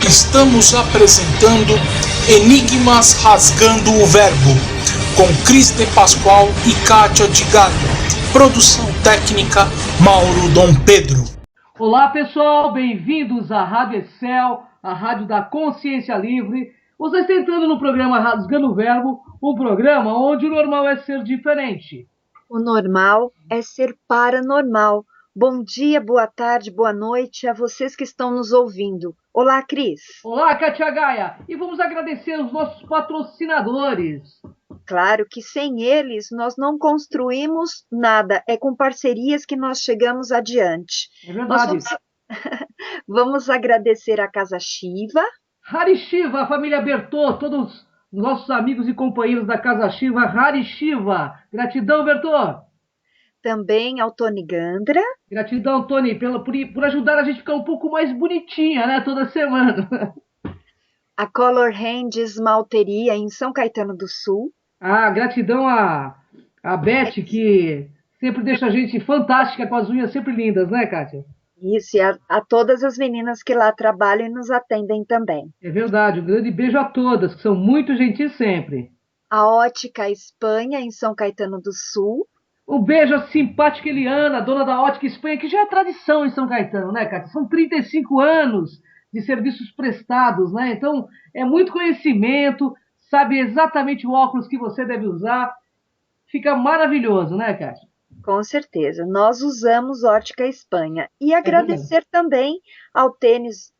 Estamos apresentando Enigmas Rasgando o Verbo, com Cris de Pascoal e Kátia de Galho. Produção técnica, Mauro Dom Pedro. Olá pessoal, bem-vindos à Rádio Excel, a rádio da consciência livre. Você está entrando no programa Rasgando o Verbo, um programa onde o normal é ser diferente. O normal é ser paranormal. Bom dia, boa tarde, boa noite a vocês que estão nos ouvindo. Olá, Cris. Olá, Kátia Gaia. E vamos agradecer os nossos patrocinadores. Claro que sem eles nós não construímos nada. É com parcerias que nós chegamos adiante. É verdade. Vamos agradecer a Casa Shiva. Hari Shiva, a família Bertô, todos os nossos amigos e companheiros da Casa Shiva, Hari Shiva. Gratidão, Bertô. Também ao Tony Gandra. Gratidão, Tony, por ajudar a gente a ficar um pouco mais bonitinha, né, toda semana. A Color Hand Esmalteria em São Caetano do Sul. Ah, gratidão a Beth, que sempre deixa a gente fantástica, com as unhas sempre lindas, né, Kátia? Isso, e a todas as meninas que lá trabalham e nos atendem também. É verdade, um grande beijo a todas, que são muito gentis sempre. A Ótica Espanha em São Caetano do Sul. Um beijo à simpática Eliana, dona da Ótica Espanha, que já é tradição em São Caetano, né, Kátia? São 35 anos de serviços prestados, né? Então, é muito conhecimento, sabe exatamente o óculos que você deve usar. Fica maravilhoso, né, Kátia? Com certeza. Nós usamos Ótica Espanha. E agradecer também ao Denis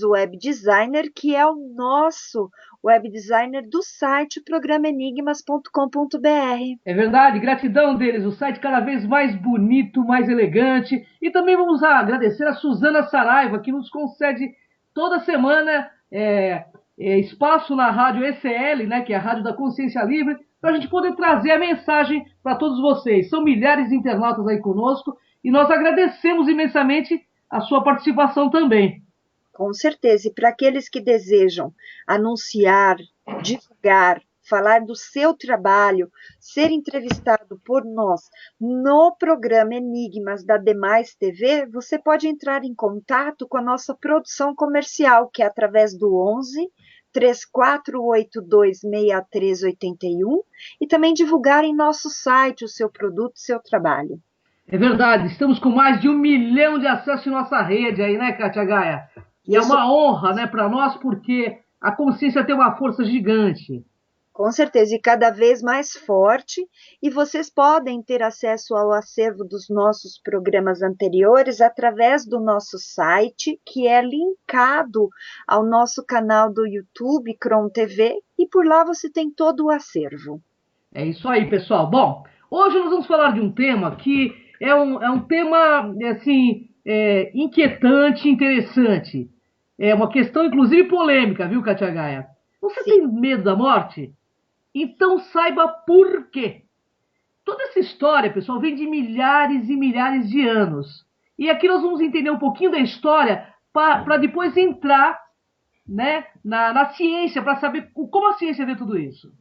Web Designer, que é o nosso web designer do site programaenigmas.com.br. É verdade, gratidão deles, o site cada vez mais bonito, mais elegante. E também vamos agradecer a Suzana Saraiva, que nos concede toda semana espaço na rádio ECL, né, que é a Rádio da Consciência Livre, para a gente poder trazer a mensagem para todos vocês. São milhares de internautas aí conosco e nós agradecemos imensamente a sua participação também. Com certeza. E para aqueles que desejam anunciar, divulgar, falar do seu trabalho, ser entrevistado por nós no programa Enigmas da Demais TV, você pode entrar em contato com a nossa produção comercial, que é através do 11 34826381 e também divulgar em nosso site o seu produto, o seu trabalho. É verdade, estamos com mais de 1 milhão de acessos em nossa rede aí, né, Kátia Gaia? E é uma honra, né, para nós, porque a consciência tem uma força gigante. Com certeza, e cada vez mais forte, e vocês podem ter acesso ao acervo dos nossos programas anteriores através do nosso site, que é linkado ao nosso canal do YouTube, Cron TV, e por lá você tem todo o acervo. É isso aí, pessoal. Bom, hoje nós vamos falar de um tema que é um tema, assim, inquietante, interessante. É uma questão, inclusive, polêmica, viu, Kátia Gaia? Você Sim. tem medo da morte? Então saiba por quê. Toda essa história, pessoal, vem de milhares e milhares de anos. E aqui nós vamos entender um pouquinho da história para depois entrar, né, na ciência, para saber como a ciência vê tudo isso.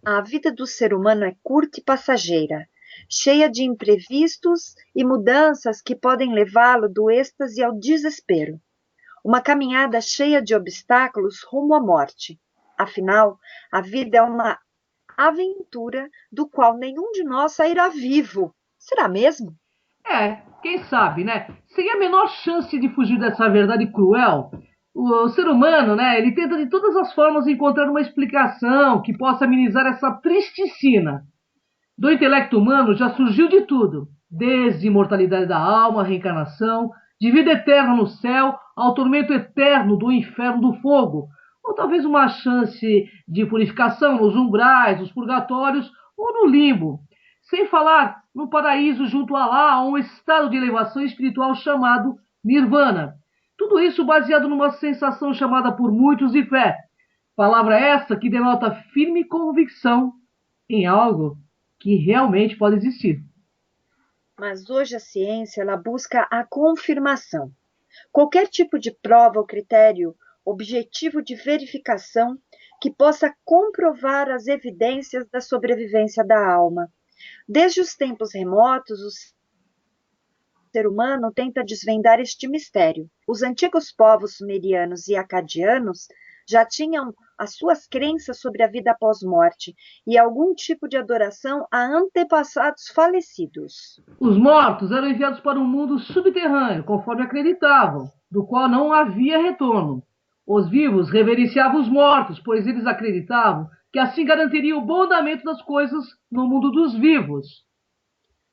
A vida do ser humano é curta e passageira, cheia de imprevistos e mudanças que podem levá-lo do êxtase ao desespero. Uma caminhada cheia de obstáculos rumo à morte. Afinal, a vida é uma aventura do qual nenhum de nós sairá vivo. Será mesmo? Quem sabe, né? Sem a menor chance de fugir dessa verdade cruel, o ser humano, né, ele tenta de todas as formas encontrar uma explicação que possa amenizar essa triste sina. Do intelecto humano já surgiu de tudo, desde imortalidade da alma, reencarnação, de vida eterna no céu, ao tormento eterno do inferno do fogo, ou talvez uma chance de purificação nos umbrais, nos purgatórios ou no limbo. Sem falar no paraíso junto a Alá, um estado de elevação espiritual chamado Nirvana. Tudo isso baseado numa sensação chamada por muitos de fé. Palavra essa que denota firme convicção em algo que realmente pode existir. Mas hoje a ciência ela busca a confirmação. Qualquer tipo de prova ou critério objetivo de verificação que possa comprovar as evidências da sobrevivência da alma. Desde os tempos remotos, os ser humano tenta desvendar este mistério. Os antigos povos sumerianos e acadianos já tinham as suas crenças sobre a vida após morte e algum tipo de adoração a antepassados falecidos. Os mortos eram enviados para um mundo subterrâneo, conforme acreditavam, do qual não havia retorno. Os vivos reverenciavam os mortos, pois eles acreditavam que assim garantiria o bom andamento das coisas no mundo dos vivos.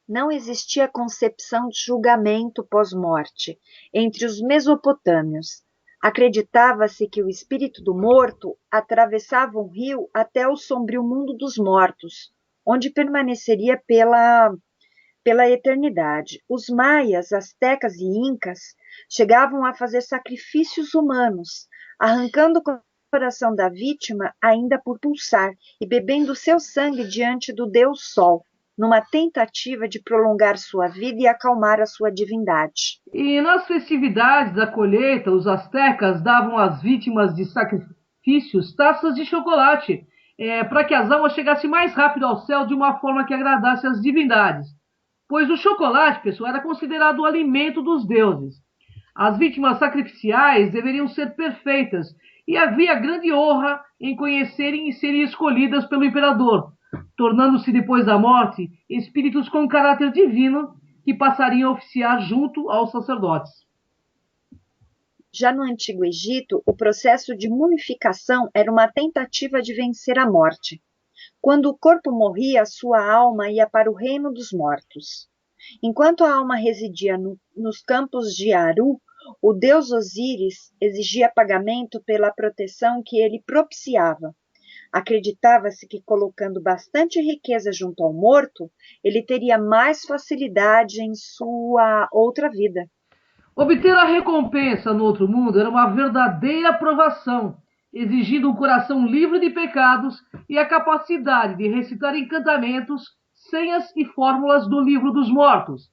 Não existia concepção de julgamento pós-morte entre os mesopotâmios. Acreditava-se que o espírito do morto atravessava um rio até o sombrio mundo dos mortos, onde permaneceria pela eternidade. Os maias, astecas e incas chegavam a fazer sacrifícios humanos, arrancando o coração da vítima ainda por pulsar e bebendo seu sangue diante do deus Sol, numa tentativa de prolongar sua vida e acalmar a sua divindade. E nas festividades da colheita, os astecas davam às vítimas de sacrifícios taças de chocolate, para que as almas chegassem mais rápido ao céu de uma forma que agradasse às divindades. Pois o chocolate, pessoal, era considerado o alimento dos deuses. As vítimas sacrificiais deveriam ser perfeitas, e havia grande honra em conhecerem e serem escolhidas pelo imperador, tornando-se depois da morte espíritos com caráter divino que passariam a oficiar junto aos sacerdotes. Já no Antigo Egito, o processo de mumificação era uma tentativa de vencer a morte. Quando o corpo morria, sua alma ia para o reino dos mortos. Enquanto a alma residia nos campos de Aru, o deus Osíris exigia pagamento pela proteção que ele propiciava. Acreditava-se que, colocando bastante riqueza junto ao morto, ele teria mais facilidade em sua outra vida. Obter a recompensa no outro mundo era uma verdadeira provação, exigindo um coração livre de pecados e a capacidade de recitar encantamentos, senhas e fórmulas do livro dos mortos.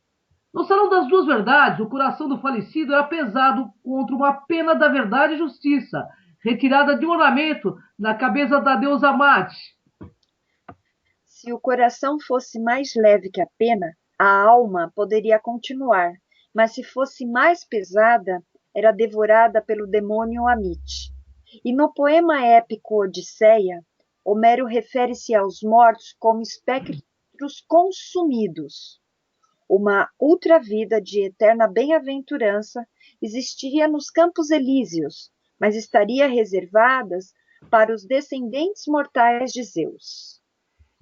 No Salão das Duas Verdades, o coração do falecido era pesado contra uma pena da verdade e justiça, retirada de um ornamento na cabeça da deusa Mate. Se o coração fosse mais leve que a pena, a alma poderia continuar, mas se fosse mais pesada, era devorada pelo demônio Amit. E no poema épico Odisseia, Homero refere-se aos mortos como espectros consumidos. Uma ultravida de eterna bem-aventurança existiria nos Campos Elíseos, mas estaria reservadas para os descendentes mortais de Zeus.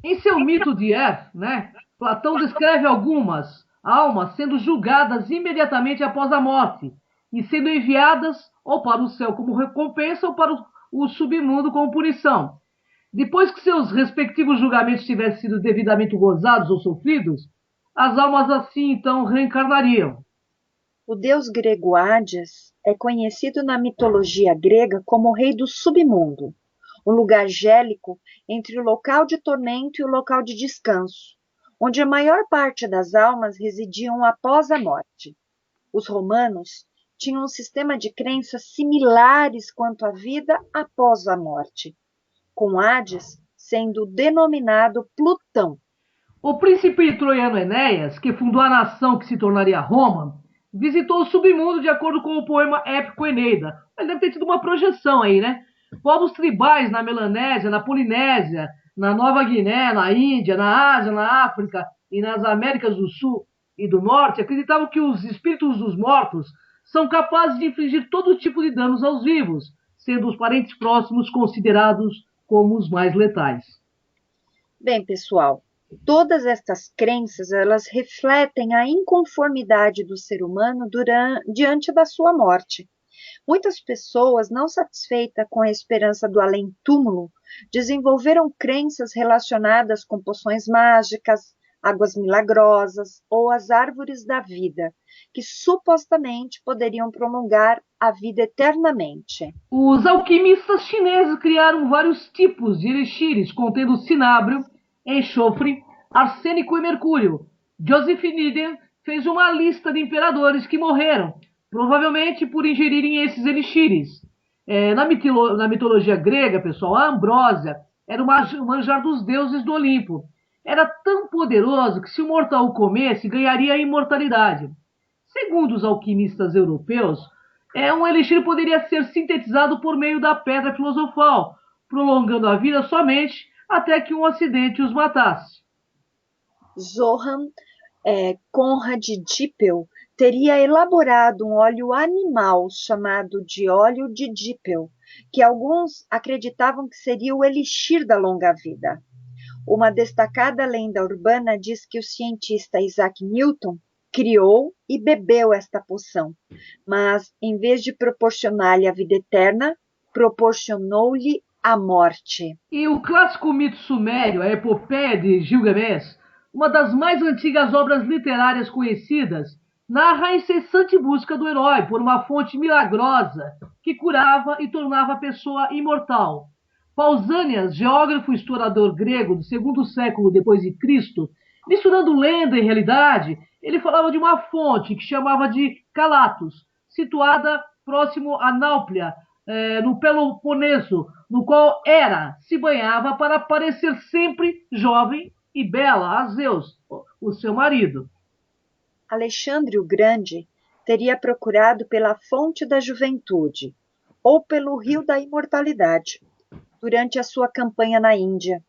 Em seu mito de Platão descreve algumas almas sendo julgadas imediatamente após a morte e sendo enviadas ou para o céu como recompensa ou para o submundo como punição. Depois que seus respectivos julgamentos tivessem sido devidamente gozados ou sofridos, as almas assim então reencarnariam. O deus grego Hades é conhecido na mitologia grega como o rei do submundo, um lugar gélico entre o local de tormento e o local de descanso, onde a maior parte das almas residiam após a morte. Os romanos tinham um sistema de crenças similares quanto à vida após a morte, com Hades sendo denominado Plutão. O príncipe troiano Enéas, que fundou a nação que se tornaria Roma, visitou o submundo de acordo com o poema épico Eneida. Ele deve ter tido uma projeção aí, né? Povos tribais na Melanésia, na Polinésia, na Nova Guiné, na Índia, na Ásia, na África e nas Américas do Sul e do Norte acreditavam que os espíritos dos mortos são capazes de infligir todo tipo de danos aos vivos, sendo os parentes próximos considerados como os mais letais. Bem, pessoal, todas estas crenças, elas refletem a inconformidade do ser humano diante da sua morte. Muitas pessoas, não satisfeitas com a esperança do além-túmulo, desenvolveram crenças relacionadas com poções mágicas, águas milagrosas ou as árvores da vida, que supostamente poderiam prolongar a vida eternamente. Os alquimistas chineses criaram vários tipos de elixires contendo cinábrio, enxofre, arsênico e mercúrio. Joseph Needham fez uma lista de imperadores que morreram, provavelmente por ingerirem esses elixires. Na mitologia grega, pessoal, a Ambrósia era o manjar dos deuses do Olimpo. Era tão poderoso que se o mortal o comesse, ganharia a imortalidade. Segundo os alquimistas europeus, um elixir poderia ser sintetizado por meio da pedra filosofal, prolongando a vida somente até que um acidente os matasse. Johann Conrad Dippel teria elaborado um óleo animal chamado de óleo de Dippel, que alguns acreditavam que seria o elixir da longa vida. Uma destacada lenda urbana diz que o cientista Isaac Newton criou e bebeu esta poção, mas em vez de proporcionar-lhe a vida eterna, proporcionou-lhe a morte. E o clássico mito sumério, a Epopeia de Gilgamesh, uma das mais antigas obras literárias conhecidas, narra a incessante busca do herói por uma fonte milagrosa que curava e tornava a pessoa imortal. Pausanias, geógrafo e historiador grego do segundo século depois de Cristo, misturando lenda e realidade, ele falava de uma fonte que chamava de Calatos, situada próximo a Náuplia, no Peloponeso, no qual Hera se banhava para parecer sempre jovem e bela a Zeus, o seu marido. Alexandre o Grande teria procurado pela fonte da juventude, ou pelo rio da imortalidade, durante a sua campanha na Índia.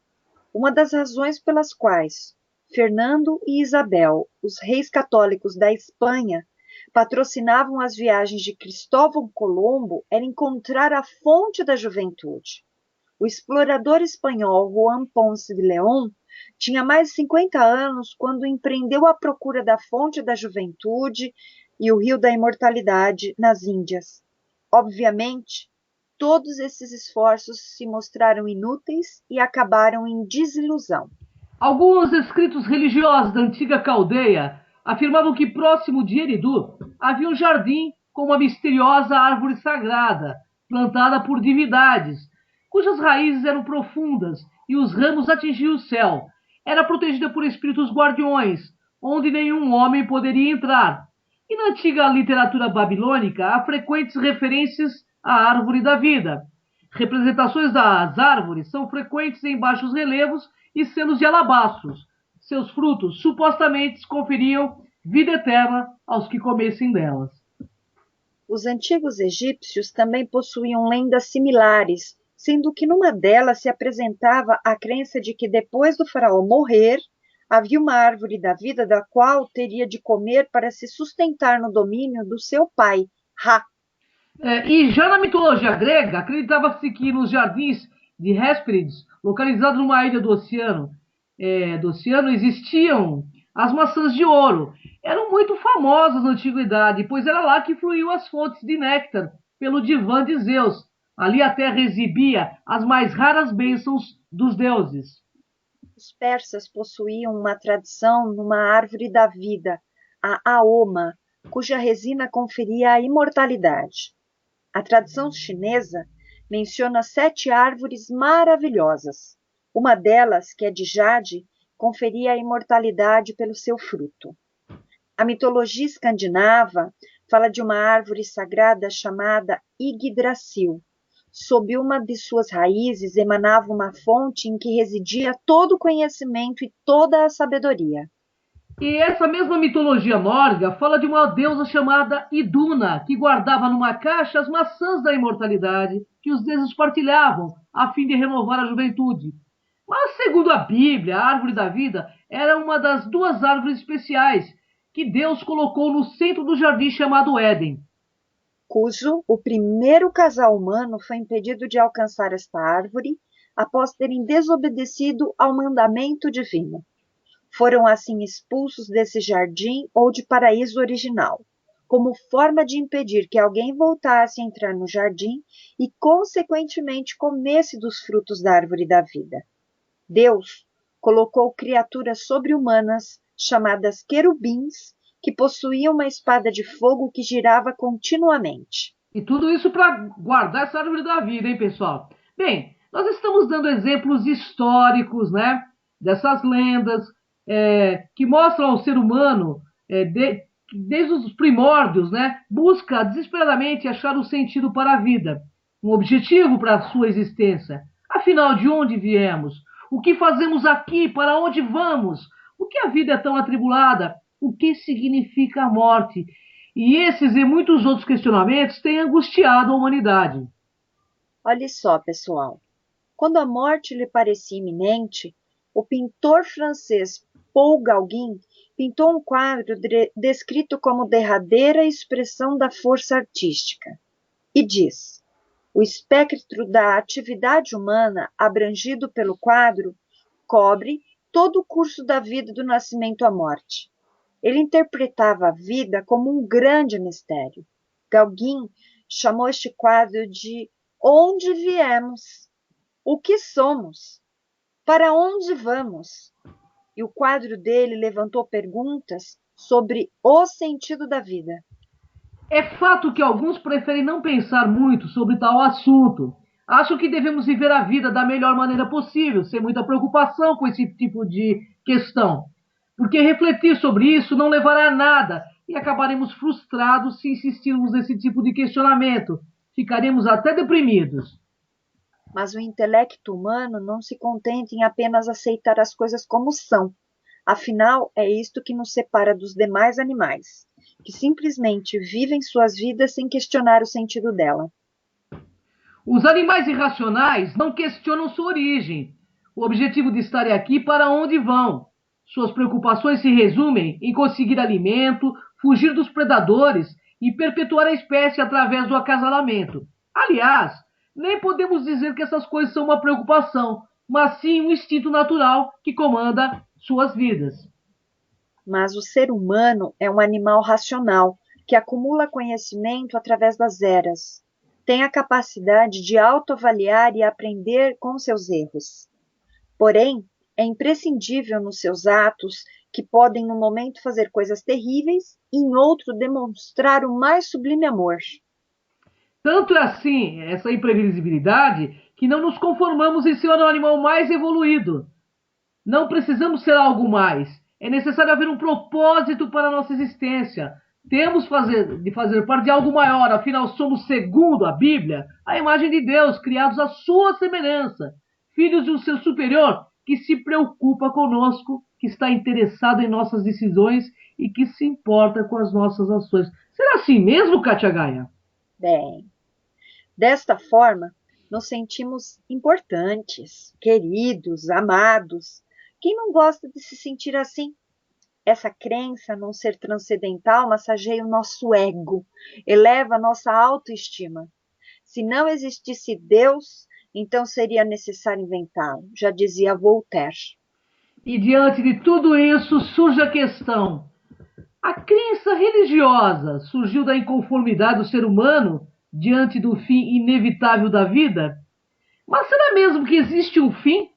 Uma das razões pelas quais Fernando e Isabel, os reis católicos da Espanha, patrocinavam as viagens de Cristóvão Colombo era encontrar a fonte da juventude. O explorador espanhol Juan Ponce de León tinha mais de 50 anos quando empreendeu a procura da fonte da juventude e o rio da imortalidade nas Índias. Obviamente, todos esses esforços se mostraram inúteis e acabaram em desilusão. Alguns escritos religiosos da antiga Caldeia afirmavam que próximo de Eridu havia um jardim com uma misteriosa árvore sagrada, plantada por divindades, cujas raízes eram profundas e os ramos atingiam o céu. Era protegida por espíritos guardiões, onde nenhum homem poderia entrar. E na antiga literatura babilônica há frequentes referências à árvore da vida. Representações das árvores são frequentes em baixos relevos e selos de alabastros. Seus frutos supostamente conferiam vida eterna aos que comessem delas. Os antigos egípcios também possuíam lendas similares, sendo que numa delas se apresentava a crença de que depois do faraó morrer, havia uma árvore da vida da qual teria de comer para se sustentar no domínio do seu pai, Ra. E já na mitologia grega, acreditava-se que nos jardins de Hesperides, localizados numa ilha do oceano, existiam as maçãs de ouro. Eram muito famosas na antiguidade, pois era lá que fluíam as fontes de néctar pelo divã de Zeus. Ali a terra exibia as mais raras bênçãos dos deuses. Os persas possuíam uma tradição numa árvore da vida, a Aoma, cuja resina conferia a imortalidade. A tradição chinesa menciona 7 árvores maravilhosas. Uma delas, que é de jade, conferia a imortalidade pelo seu fruto. A mitologia escandinava fala de uma árvore sagrada chamada Yggdrasil. Sob uma de suas raízes emanava uma fonte em que residia todo o conhecimento e toda a sabedoria. E essa mesma mitologia nórdica fala de uma deusa chamada Iduna, que guardava numa caixa as maçãs da imortalidade que os deuses partilhavam, a fim de renovar a juventude. Mas, segundo a Bíblia, a árvore da vida era uma das 2 árvores especiais que Deus colocou no centro do jardim chamado Éden, cujo o primeiro casal humano foi impedido de alcançar esta árvore após terem desobedecido ao mandamento divino. Foram assim expulsos desse jardim ou de paraíso original, como forma de impedir que alguém voltasse a entrar no jardim e, consequentemente, comesse dos frutos da árvore da vida. Deus colocou criaturas sobre-humanas, chamadas querubins, que possuíam uma espada de fogo que girava continuamente. E tudo isso para guardar essa árvore da vida, hein, pessoal? Bem, nós estamos dando exemplos históricos, né, dessas lendas que mostram ao ser humano, desde os primórdios, né, busca desesperadamente achar um sentido para a vida, um objetivo para a sua existência. Afinal, de onde viemos? O que fazemos aqui? Para onde vamos? Por que a vida é tão atribulada? O que significa a morte? E esses e muitos outros questionamentos têm angustiado a humanidade. Olhe só, pessoal. Quando a morte lhe parecia iminente, o pintor francês Paul Gauguin pintou um quadro descrito como derradeira expressão da força artística. E diz: o espectro da atividade humana abrangido pelo quadro cobre todo o curso da vida do nascimento à morte. Ele interpretava a vida como um grande mistério. Gauguin chamou este quadro de Onde viemos? O que somos? Para onde vamos? E o quadro dele levantou perguntas sobre o sentido da vida. É fato que alguns preferem não pensar muito sobre tal assunto. Acham que devemos viver a vida da melhor maneira possível, sem muita preocupação com esse tipo de questão. Porque refletir sobre isso não levará a nada e acabaremos frustrados se insistirmos nesse tipo de questionamento. Ficaremos até deprimidos. Mas o intelecto humano não se contenta em apenas aceitar as coisas como são. Afinal, é isto que nos separa dos demais animais, que simplesmente vivem suas vidas sem questionar o sentido dela. Os animais irracionais não questionam sua origem, o objetivo de estarem aqui para onde vão. Suas preocupações se resumem em conseguir alimento, fugir dos predadores e perpetuar a espécie através do acasalamento. Aliás, nem podemos dizer que essas coisas são uma preocupação, mas sim um instinto natural que comanda suas vidas. Mas o ser humano é um animal racional, que acumula conhecimento através das eras. Tem a capacidade de autoavaliar e aprender com seus erros. Porém, é imprescindível nos seus atos, que podem no momento fazer coisas terríveis e em outro demonstrar o mais sublime amor. Tanto é assim essa imprevisibilidade que não nos conformamos em ser o animal mais evoluído. Não precisamos ser algo mais. É necessário haver um propósito para a nossa existência. Temos de fazer parte de algo maior, afinal somos, segundo a Bíblia, a imagem de Deus, criados à sua semelhança, filhos de um ser superior que se preocupa conosco, que está interessado em nossas decisões e que se importa com as nossas ações. Será assim mesmo, Katia Gaia? Bem, desta forma, nos sentimos importantes, queridos, amados. Quem não gosta de se sentir assim? Essa crença num ser transcendental massageia o nosso ego, eleva a nossa autoestima. Se não existisse Deus, então seria necessário inventá-lo, já dizia Voltaire. E diante de tudo isso surge a questão: a crença religiosa surgiu da inconformidade do ser humano diante do fim inevitável da vida? Mas será mesmo que existe um fim?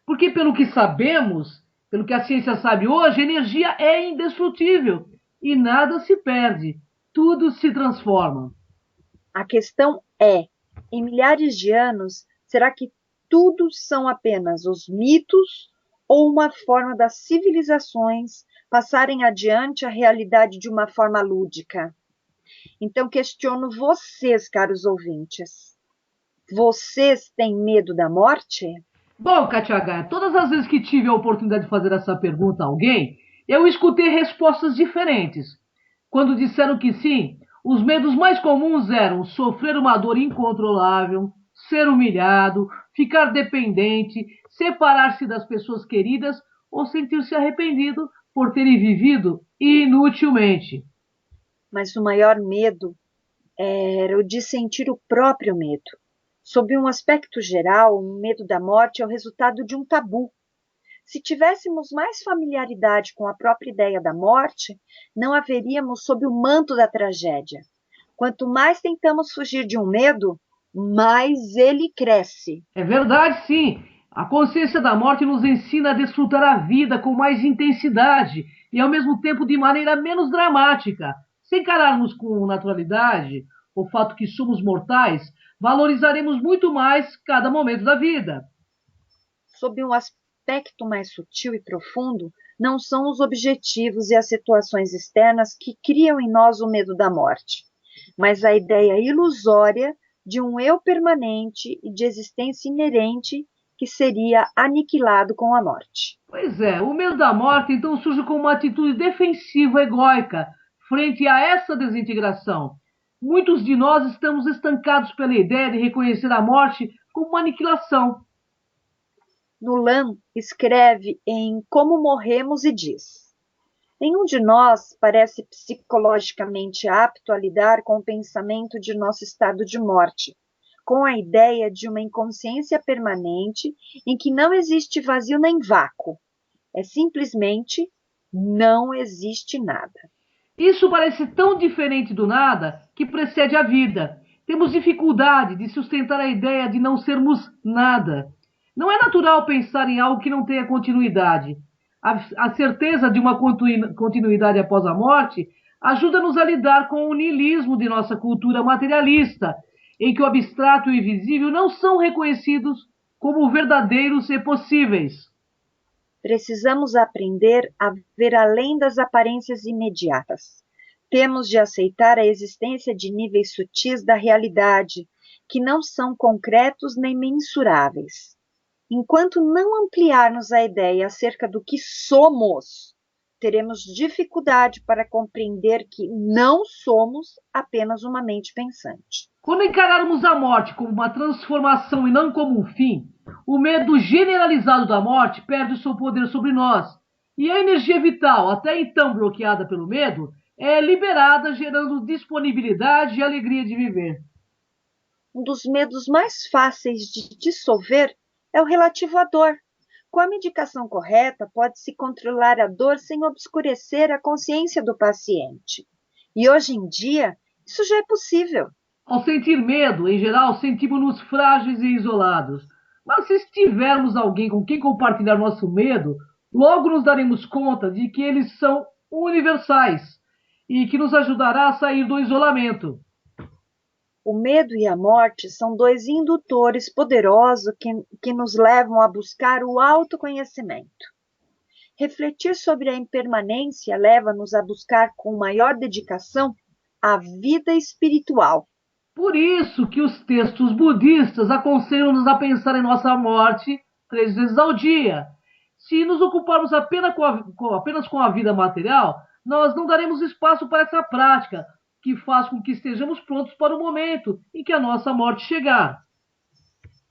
Porque, pelo que sabemos, pelo que a ciência sabe hoje, a energia é indestrutível e nada se perde, tudo se transforma. A questão é, em milhares de anos, será que tudo são apenas os mitos ou uma forma das civilizações passarem adiante a realidade de uma forma lúdica? Então questiono vocês, caros ouvintes. Vocês têm medo da morte? Bom, Katia Gaia, todas as vezes que tive a oportunidade de fazer essa pergunta a alguém, eu escutei respostas diferentes. Quando disseram que sim, os medos mais comuns eram sofrer uma dor incontrolável, ser humilhado, ficar dependente, separar-se das pessoas queridas ou sentir-se arrependido por terem vivido inutilmente. Mas o maior medo era o de sentir o próprio medo. Sob um aspecto geral, o medo da morte é o resultado de um tabu. Se tivéssemos mais familiaridade com a própria ideia da morte, não haveríamos sob o manto da tragédia. Quanto mais tentamos fugir de um medo, mais ele cresce. É verdade, sim. A consciência da morte nos ensina a desfrutar a vida com mais intensidade e, ao mesmo tempo, de maneira menos dramática. Se encararmos com naturalidade o fato que somos mortais, valorizaremos muito mais cada momento da vida. Sob um aspecto mais sutil e profundo, não são os objetivos e as situações externas que criam em nós o medo da morte, mas a ideia ilusória de um eu permanente e de existência inerente que seria aniquilado com a morte. Pois é, o medo da morte então surge como uma atitude defensiva egóica, frente a essa desintegração? Muitos de nós estamos estancados pela ideia de reconhecer a morte como uma aniquilação. Nuland escreve em Como Morremos e diz: nenhum de nós parece psicologicamente apto a lidar com o pensamento de nosso estado de morte, com a ideia de uma inconsciência permanente em que não existe vazio nem vácuo. É simplesmente não existe nada. Isso parece tão diferente do nada que precede a vida. Temos dificuldade de sustentar a ideia de não sermos nada. Não é natural pensar em algo que não tenha continuidade. A certeza de uma continuidade após a morte ajuda-nos a lidar com o niilismo de nossa cultura materialista, em que o abstrato e o invisível não são reconhecidos como verdadeiros e possíveis. Precisamos aprender a ver além das aparências imediatas. Temos de aceitar a existência de níveis sutis da realidade, que não são concretos nem mensuráveis. Enquanto não ampliarmos a ideia acerca do que somos, teremos dificuldade para compreender que não somos apenas uma mente pensante. Quando encararmos a morte como uma transformação e não como um fim, o medo generalizado da morte perde o seu poder sobre nós. E a energia vital, até então bloqueada pelo medo, é liberada, gerando disponibilidade e alegria de viver. Um dos medos mais fáceis de dissolver é o relativo à dor. Com a medicação correta, pode-se controlar a dor sem obscurecer a consciência do paciente. E hoje em dia, isso já é possível. Ao sentir medo, em geral, sentimos-nos frágeis e isolados. Mas se tivermos alguém com quem compartilhar nosso medo, logo nos daremos conta de que eles são universais e que nos ajudará a sair do isolamento. O medo e a morte são dois indutores poderosos que nos levam a buscar o autoconhecimento. Refletir sobre a impermanência leva-nos a buscar com maior dedicação a vida espiritual. Por isso que os textos budistas aconselham-nos a pensar em nossa morte 3 vezes ao dia. Se nos ocuparmos apenas com a vida material, nós não daremos espaço para essa prática, que faz com que estejamos prontos para o momento em que a nossa morte chegar.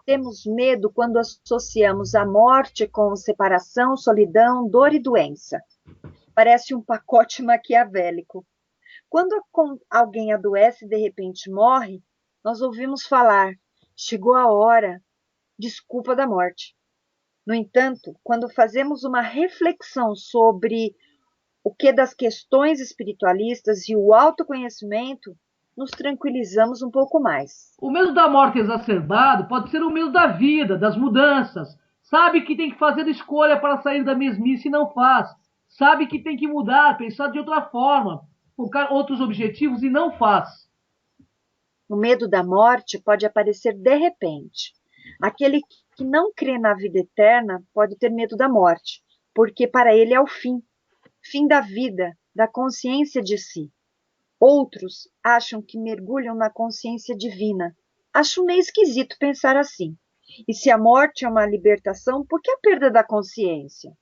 Temos medo quando associamos a morte com separação, solidão, dor e doença. Parece um pacote maquiavélico. Quando alguém adoece e de repente morre, nós ouvimos falar: chegou a hora, desculpa da morte. No entanto, quando fazemos uma reflexão sobre o que das questões espiritualistas e o autoconhecimento, nos tranquilizamos um pouco mais. O medo da morte exacerbado pode ser o medo da vida, das mudanças. Sabe que tem que fazer escolha para sair da mesmice e não faz. Sabe que tem que mudar, pensar de outra forma, focar outros objetivos e não faz. O medo da morte pode aparecer de repente. Aquele que não crê na vida eterna pode ter medo da morte, porque para ele é o fim da vida, da consciência de si. Outros acham que mergulham na consciência divina. Acho meio esquisito pensar assim. E se a morte é uma libertação, por que a perda da consciência?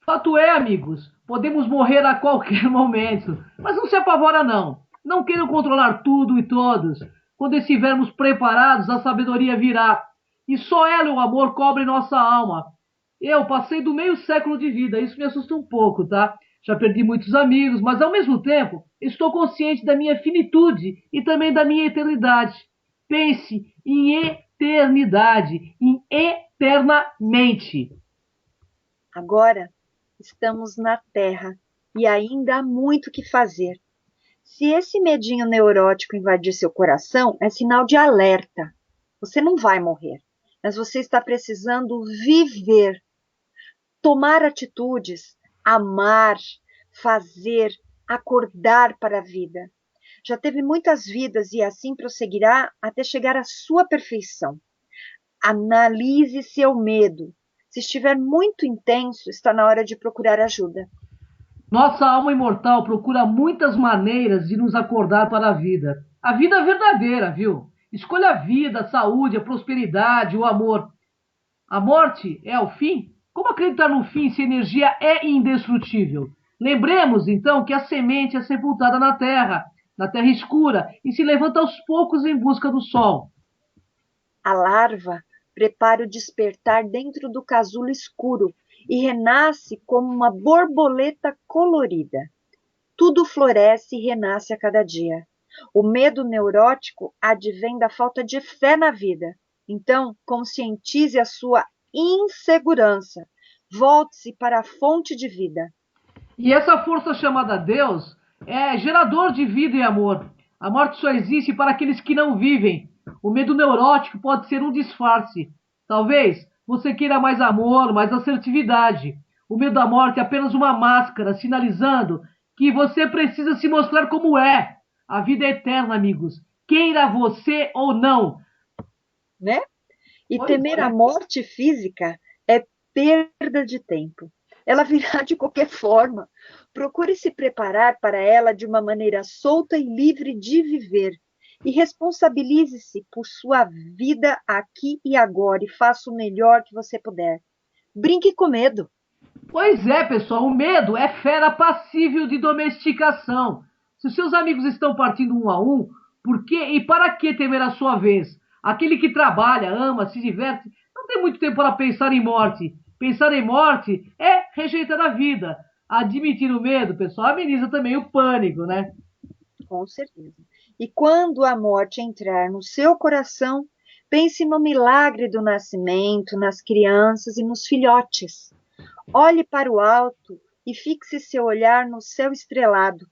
Fato é, amigos, podemos morrer a qualquer momento, mas não se apavora não. Não queiram controlar tudo e todos. Quando estivermos preparados, a sabedoria virá. E só ela e o amor cobrem nossa alma. Eu passei do meio século de vida, isso me assusta um pouco, tá? Já perdi muitos amigos, mas ao mesmo tempo estou consciente da minha finitude e também da minha eternidade. Pense em eternidade, em eternamente. Agora estamos na Terra e ainda há muito que fazer. Se esse medinho neurótico invadir seu coração, é sinal de alerta. Você não vai morrer, mas você está precisando viver, tomar atitudes, amar, fazer, acordar para a vida. Já teve muitas vidas e assim prosseguirá até chegar à sua perfeição. Analise seu medo. Se estiver muito intenso, está na hora de procurar ajuda. Nossa alma imortal procura muitas maneiras de nos acordar para a vida. A vida verdadeira, viu? Escolha a vida, a saúde, a prosperidade, o amor. A morte é o fim? Como acreditar no fim se a energia é indestrutível? Lembremos, então, que a semente é sepultada na terra escura, e se levanta aos poucos em busca do sol. A larva prepara o despertar dentro do casulo escuro e renasce como uma borboleta colorida. Tudo floresce e renasce a cada dia. O medo neurótico advém da falta de fé na vida. Então, conscientize a sua insegurança. Volte-se para a fonte de vida. E essa força chamada Deus é gerador de vida e amor. A morte só existe para aqueles que não vivem. O medo neurótico pode ser um disfarce. Talvez você queira mais amor, mais assertividade. O medo da morte é apenas uma máscara, sinalizando que você precisa se mostrar como é. A vida é eterna, amigos. Queira você ou não. Né? E Pois temer é. a morte física é perda de tempo. Ela virá de qualquer forma. Procure se preparar para ela de uma maneira solta e livre de viver. E responsabilize-se por sua vida aqui e agora e faça o melhor que você puder. Brinque com medo. Pois é, pessoal, o medo é fera passível de domesticação. Se os seus amigos estão partindo um a um, por que e para que temer a sua vez? Aquele que trabalha, ama, se diverte, não tem muito tempo para pensar em morte. Pensar em morte é rejeitar a vida. Admitir o medo, pessoal, ameniza também o pânico, né? Com certeza. E quando a morte entrar no seu coração, pense no milagre do nascimento, nas crianças e nos filhotes. Olhe para o alto e fixe seu olhar no céu estrelado.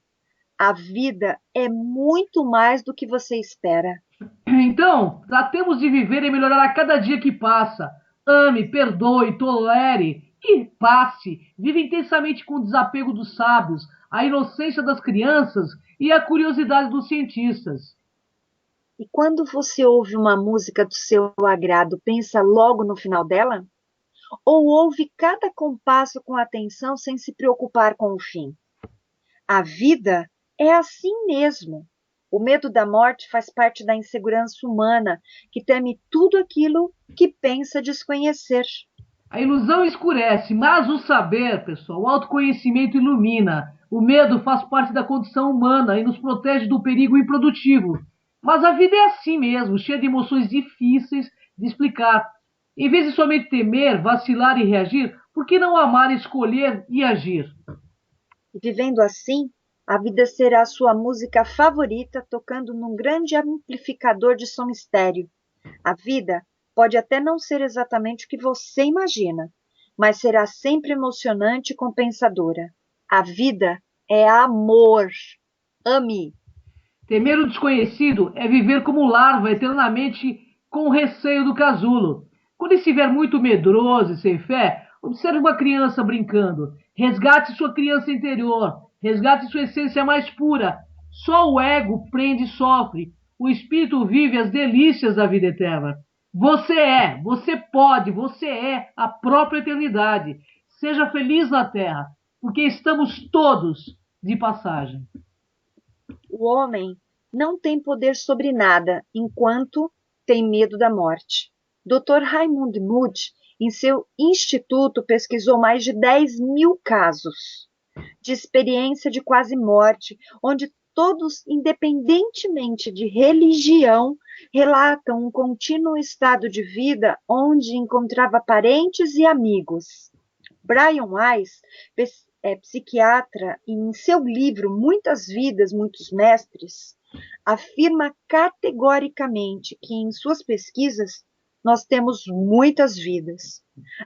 A vida é muito mais do que você espera. Então, tratemos de viver e melhorar a cada dia que passa. Ame, perdoe, tolere e passe. Viva intensamente com o desapego dos sábios, a inocência das crianças e a curiosidade dos cientistas. E quando você ouve uma música do seu agrado, pensa logo no final dela? Ou ouve cada compasso com atenção sem se preocupar com o fim? A vida é assim mesmo. O medo da morte faz parte da insegurança humana, que teme tudo aquilo que pensa desconhecer. A ilusão escurece, mas o saber, pessoal, o autoconhecimento ilumina. O medo faz parte da condição humana e nos protege do perigo improdutivo. Mas a vida é assim mesmo, cheia de emoções difíceis de explicar. Em vez de somente temer, vacilar e reagir, por que não amar, escolher e agir? E vivendo assim, a vida será a sua música favorita, tocando num grande amplificador de som estéreo. A vida pode até não ser exatamente o que você imagina, mas será sempre emocionante e compensadora. A vida é amor. Ame. Temer o desconhecido é viver como larva eternamente com receio do casulo. Quando estiver muito medroso e sem fé, observe uma criança brincando. Resgate sua criança interior. Resgate sua essência mais pura. Só o ego prende e sofre. O espírito vive as delícias da vida eterna. Você pode, você é a própria eternidade. Seja feliz na terra, porque estamos todos de passagem. O homem não tem poder sobre nada enquanto tem medo da morte. Dr. Raymond Moody, em seu instituto, pesquisou mais de 10.000 casos de experiência de quase morte, onde todos, independentemente de religião, relatam um contínuo estado de vida onde encontrava parentes e amigos. Brian Weiss, psiquiatra, em seu livro Muitas Vidas, Muitos Mestres, afirma categoricamente que em suas pesquisas nós temos muitas vidas.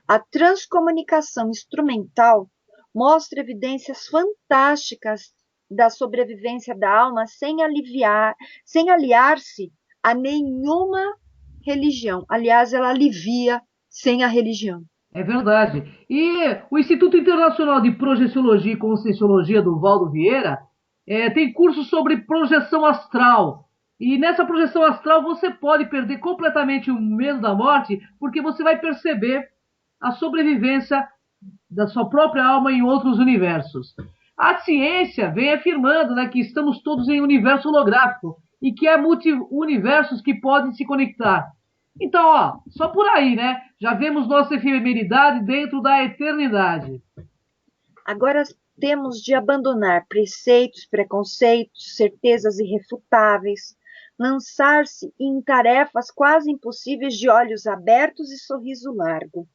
A transcomunicação instrumental mostra evidências fantásticas da sobrevivência da alma sem aliar-se a nenhuma religião. Aliás, ela alivia sem a religião. É verdade. E o Instituto Internacional de Projeciologia e Conscienciologia do Valdo Vieira tem cursos sobre projeção astral. E nessa projeção astral você pode perder completamente o medo da morte, porque você vai perceber a sobrevivência da sua própria alma em outros universos. A ciência vem afirmando, né, que estamos todos em um universo holográfico e que há multi-universos que podem se conectar. Então, ó, só por aí, né? Já vemos nossa efemeridade dentro da eternidade. Agora, temos de abandonar preceitos, preconceitos, certezas irrefutáveis, lançar-se em tarefas quase impossíveis de olhos abertos e sorriso largo,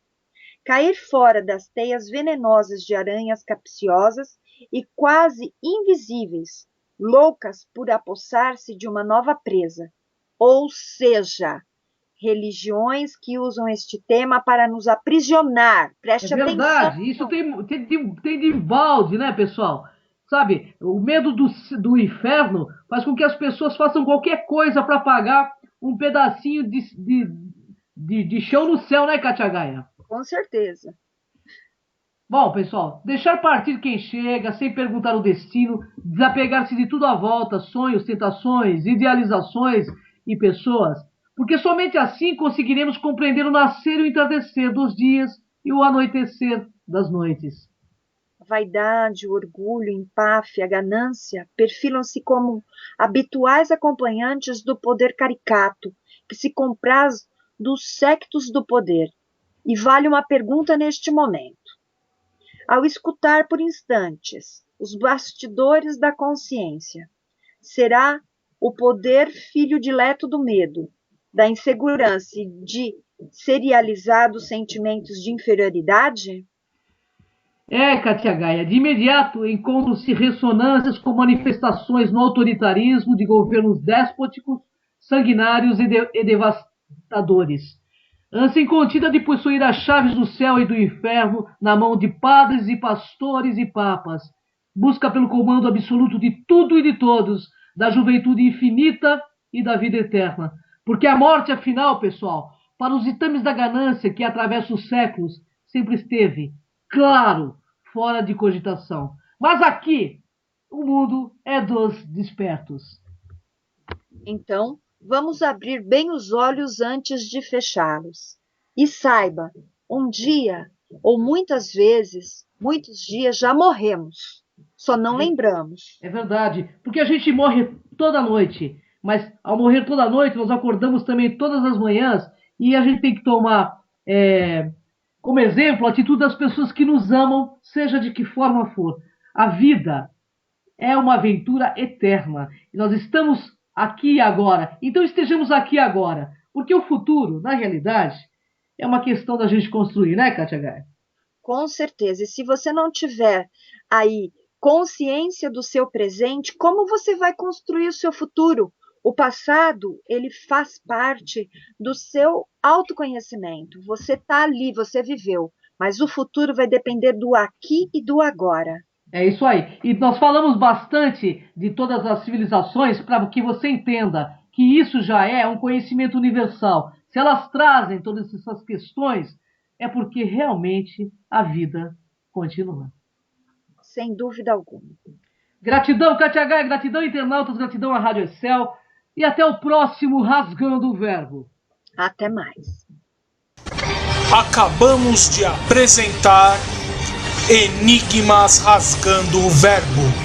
cair fora das teias venenosas de aranhas capciosas e quase invisíveis, loucas por apossar-se de uma nova presa, ou seja, religiões que usam este tema para nos aprisionar. Preste É atenção. verdade, isso tem de balde, né, pessoal? Sabe, o medo do inferno faz com que as pessoas façam qualquer coisa para pagar um pedacinho de chão no céu, né, Katia Gaia? Com certeza. Bom, pessoal, deixar partir quem chega, sem perguntar o destino, desapegar-se de tudo à volta, sonhos, tentações, idealizações e pessoas, porque somente assim conseguiremos compreender o nascer e o entardecer dos dias e o anoitecer das noites. A vaidade, o orgulho, a empáfia, a ganância perfilam-se como habituais acompanhantes do poder caricato, que se compraz dos séquitos do poder. E vale uma pergunta neste momento. Ao escutar por instantes os bastidores da consciência, será o poder filho dileto do medo, da insegurança e de serializados sentimentos de inferioridade? Katia Gaia, de imediato encontram-se ressonâncias com manifestações no autoritarismo de governos déspotecos, sanguinários e devastadores. Ânsia incontida de possuir as chaves do céu e do inferno na mão de padres e pastores e papas. Busca pelo comando absoluto de tudo e de todos, da juventude infinita e da vida eterna. Porque a morte, afinal, pessoal, para os ditames da ganância que atravessa os séculos, sempre esteve, claro, fora de cogitação. Mas aqui, o mundo é dos despertos. Então, vamos abrir bem os olhos antes de fechá-los. E saiba, um dia, ou muitas vezes, muitos dias já morremos. Só não lembramos. É verdade, porque a gente morre toda noite. Mas ao morrer toda noite, nós acordamos também todas as manhãs e a gente tem que tomar como exemplo a atitude das pessoas que nos amam, seja de que forma for. A vida é uma aventura eterna e nós estamos aqui e agora. Então estejamos aqui agora, porque o futuro, na realidade, é uma questão da gente construir, né, Katia Gaia? Com certeza. E se você não tiver aí consciência do seu presente, como você vai construir o seu futuro? O passado, ele faz parte do seu autoconhecimento. Você está ali, você viveu, mas o futuro vai depender do aqui e do agora. É isso aí. E nós falamos bastante de todas as civilizações para que você entenda que isso já é um conhecimento universal. Se elas trazem todas essas questões, é porque realmente a vida continua. Sem dúvida alguma. Gratidão, Katia Gaia, gratidão, internautas, gratidão à Rádio Excel. E até o próximo Rasgando o Verbo. Até mais. Acabamos de apresentar Enigmas Rasgando o Verbo.